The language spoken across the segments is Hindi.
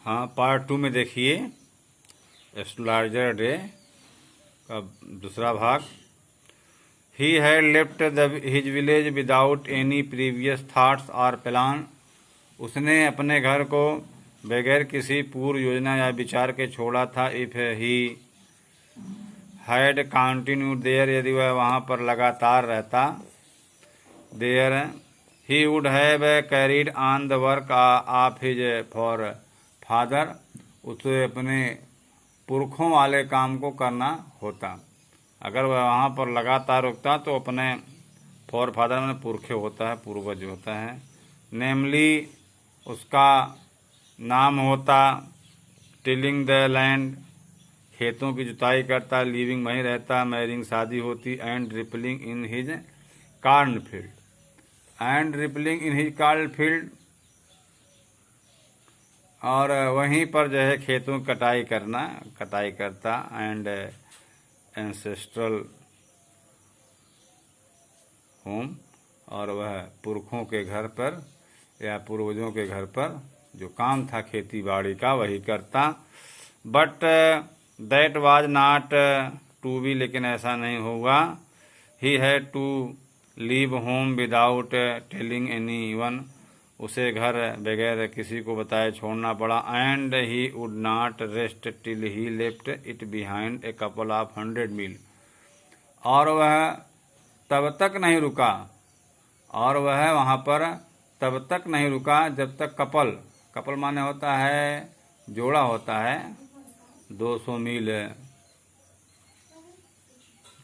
हाँ, पार्ट 2 में देखिए एस्ट्रोलॉजर डे का दूसरा भाग। He had left his village without any previous thoughts और प्लान। उसने अपने घर को बगैर किसी पूर्व योजना या विचार के छोड़ा था। If he had continued there, यदि वह वहाँ पर लगातार रहता, there he would have carried on the work of his for father. उसे अपने पुरखों वाले काम को करना होता। अगर वह वहाँ पर लगातार रुकता तो अपने फॉर फादर में पुरखे होता है, पूर्वज होता है। नेमली उसका नाम होता, टिलिंग द लैंड खेतों की जुताई करता, लिविंग वहीं रहता, मैरिंग शादी होती, and rippling in his corn field, and rippling in his corn field, और वहीं पर जो है खेतों की कटाई करता, एंड एंसेस्ट्रल होम, और वह पुरखों के घर पर या पूर्वजों के घर पर जो काम था खेती बाड़ी का वही करता। But that was not to be, लेकिन ऐसा नहीं होगा। He had to leave home without telling any one, उसे घर बगैर किसी को बताए छोड़ना पड़ा। And he would not rest till he left it behind a couple of 100 मील, और वह तब तक नहीं रुका, और वह वहाँ पर तब तक नहीं रुका जब तक कपल माने होता है जोड़ा होता है, 200 मील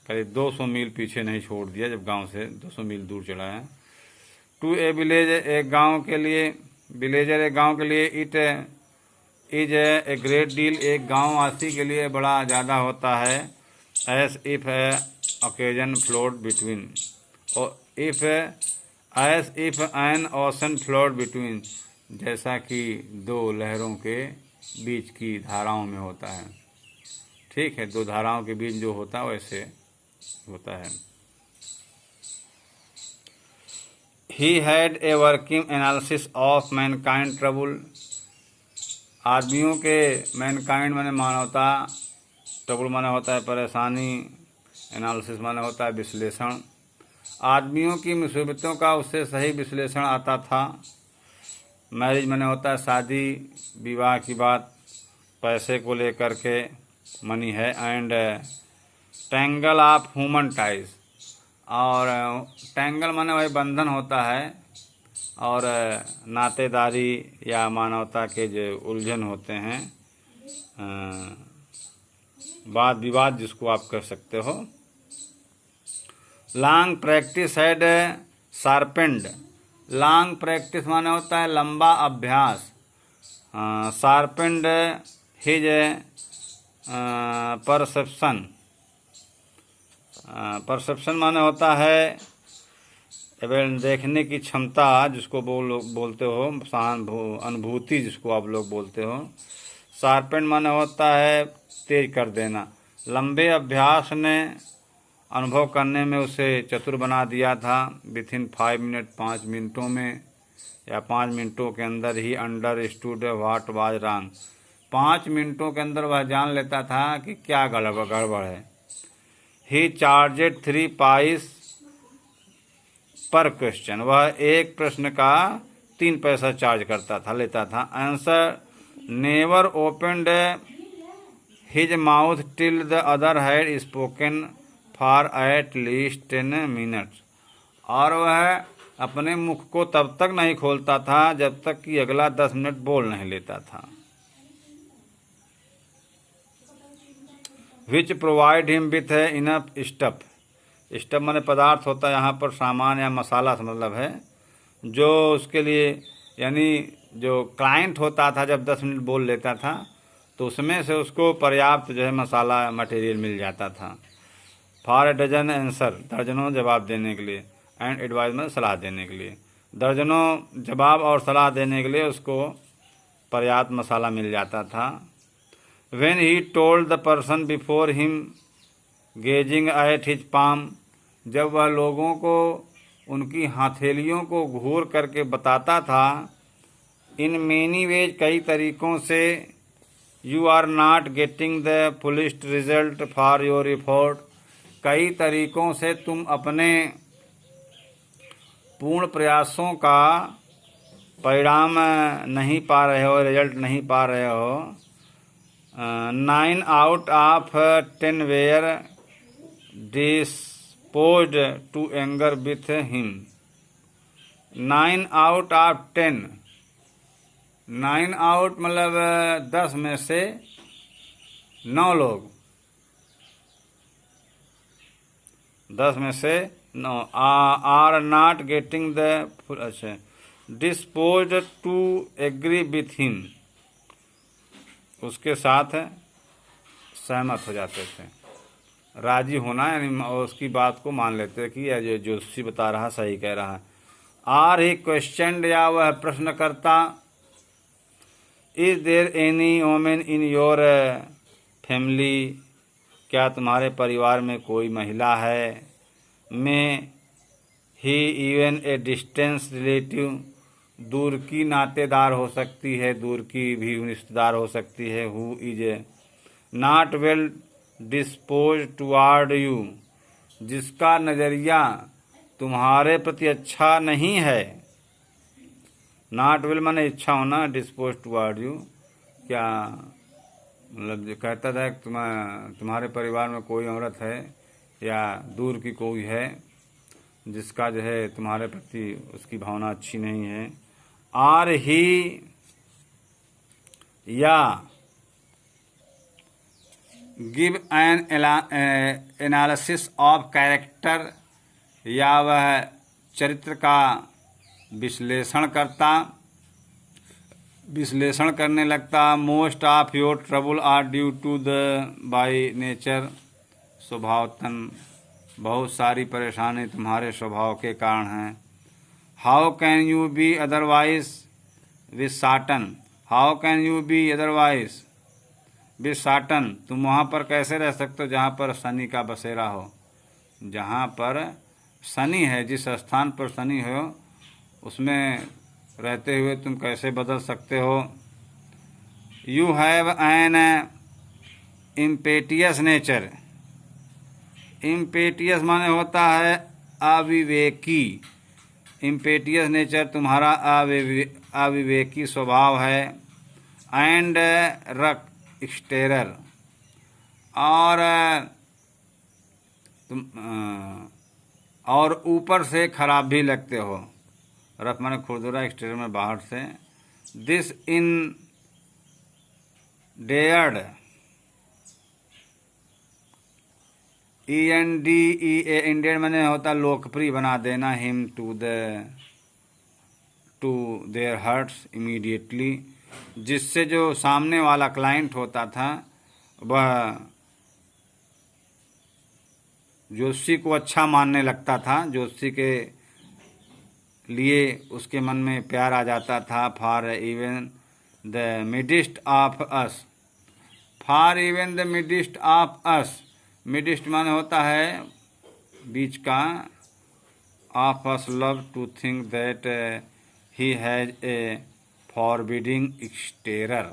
करीब 200 मील पीछे नहीं छोड़ दिया जब गांव से 200 मील दूर चला है। टू ए विलेज, एक गांव के लिए, विलेजर एक गांव के लिए, it is a great deal, एक गांववासी के लिए बड़ा ज़्यादा होता है। S if occasion float between, if S if N ocean float between, जैसा कि दो लहरों के बीच की धाराओं में होता है। ठीक है, दो धाराओं के बीच जो होता है वैसे होता है। He had a working analysis of Mankind trouble, आदमियों के, मैनकाइंड माने मानवता, ट्रबल माने होता है परेशानी, एनालिसिस माने होता है विश्लेषण। आदमियों की मुसीबतों का उससे सही विश्लेषण आता था। मैरिज माने होता है शादी, विवाह की बात पैसे को लेकर के, मनी है। And tangle of human ties, और टैंगल माने वही बंधन होता है, और नातेदारी या मानवता के जो उलझन होते हैं, वाद विवाद जिसको आप कह सकते हो। Long practice had sharpened, long practice माने होता है लंबा अभ्यास, शार्पेंड हिज परसेप्शन, परसेप्शन माने होता है देखने की क्षमता, जिसको बोलते हो अनुभूति, जिसको आप लोग बोलते हो। शार्पेंड माने होता है तेज कर देना। लंबे अभ्यास ने अनुभव करने में उसे चतुर बना दिया था। विथिन 5 मिनट, 5 मिनटों में या 5 मिनटों के अंदर he understood what was wrong, 5 मिनटों के अंदर वह जान लेता था कि क्या गड़बड़ है। ही चार्जेड 3 पाइस पर क्वेश्चन, वह एक प्रश्न का 3 पैसा चार्ज लेता था। Answer never opened his mouth till the other had spoken for at least 10 minutes, और वह अपने मुख को तब तक नहीं खोलता था जब तक कि अगला 10 मिनट बोल नहीं लेता था। Which provide him with enough stuff, stuff माने पदार्थ होता है, यहाँ पर सामान या मसाला से मतलब है, जो उसके लिए यानी जो क्लाइंट होता था जब 10 मिनट बोल लेता था तो उसमें से उसको पर्याप्त जो है मसाला मटेरियल मिल जाता था। फॉर ए डजन आंसर, दर्जनों जवाब देने के लिए, एंड एडवाइस में सलाह देने के लिए, दर्जनों जवाब और सलाह देने के लिए उसको पर्याप्त मसाला मिल जाता था। When he told the person before him gazing at his palm, जब वह लोगों को उनकी हथेलियों को घूर करके बताता था इन मेनी वेज, कई तरीकों से, you are not getting the fullest result for your effort, कई तरीकों से तुम अपने पूर्ण प्रयासों का परिणाम नहीं पा रहे हो, रिजल्ट नहीं पा रहे हो। 9 out of 10 were disposed to anger with him. 9 out of 10, 9 out मतलब 10 में से 9 लोग, 10 में से 9 आर नॉट गेटिंग द, अच्छा, disposed to agree with him, उसके साथ सहमत हो जाते थे। राजी होना यानी उसकी बात को मान लेते कि यह जो ज्योतिषी बता रहा सही कह रहा है। आर ही क्वेश्चन, या वह प्रश्न करता, is there any women in your family, क्या तुम्हारे परिवार में कोई महिला है। में ही इवन ए डिस्टेंस रिलेटिव, दूर की नातेदार हो सकती है, दूर की भी रिश्तेदार हो सकती है। Who is not well dispose toward you, जिसका नज़रिया तुम्हारे प्रति अच्छा नहीं है। नॉट वेल माने इच्छा होना, डिस्पोज टुवार्ड यू क्या मतलब जो कहता था कि तुम्हारे परिवार में कोई औरत है या दूर की कोई है जिसका जो है तुम्हारे प्रति उसकी भावना अच्छी नहीं है। आर ही, या give an analysis of character, या वह चरित्र का विश्लेषण करने लगता। Most of your trouble are due to the by nature, स्वभावतन बहुत सारी परेशानी तुम्हारे स्वभाव के कारण हैं। How can you be otherwise with Satan, how can you be otherwise with Satan, तुम वहाँ पर कैसे रह सकते हो जहाँ पर शनि का बसेरा हो। जहाँ पर शनि है, जिस स्थान पर शनि हो उसमें रहते हुए तुम कैसे बदल सकते हो। यू हैव एन इम्पेटियस नेचर, इम्पेटियस माने होता है अविवेकी, इम्पेटियस नेचर तुम्हारा अविवेकी स्वभाव है। एंड रक एक्सटेरर, और ऊपर से खराब भी लगते हो। रफ माने खुरदुरा, एक्सटेरियर में बाहर से। दिस इन डेयर्ड, इंडियन माने होता लोकप्रिय बना देना। Him to their hearts immediately, जिससे जो सामने वाला क्लाइंट होता था वह ज्योतिषी को अच्छा मानने लगता था, ज्योतिषी के लिए उसके मन में प्यार आ जाता था। For even the midst of us, for even the midst of us, midst माने होता है बीच का, of us love to think that he has a forbidding exterior,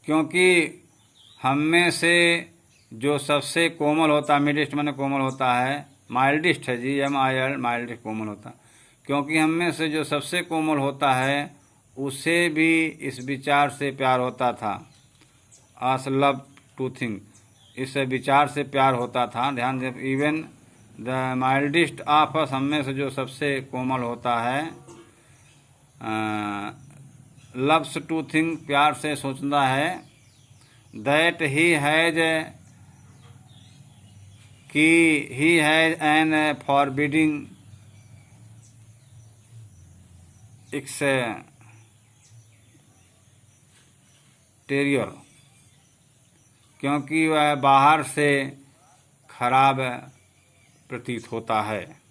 क्योंकि हम में से जो सबसे कोमल होता, मिडिस्ट माने कोमल होता है, माइल्डिस्ट है जी, MIL माइल्डिस्ट कोमल होता, क्योंकि हम में से जो सबसे कोमल होता है उसे भी इस विचार से प्यार होता था। अस लव टू थिंक, इस विचार से प्यार होता था। ध्यान दें, इवन द माइल्डिस्ट ऑफ अस, हम में से जो सबसे कोमल होता है, लव्स टू थिंक, प्यार से सोचता है, दैट ही हैज, कि he has an forbidding exterior, क्योंकि वह बाहर से खराब प्रतीत होता है।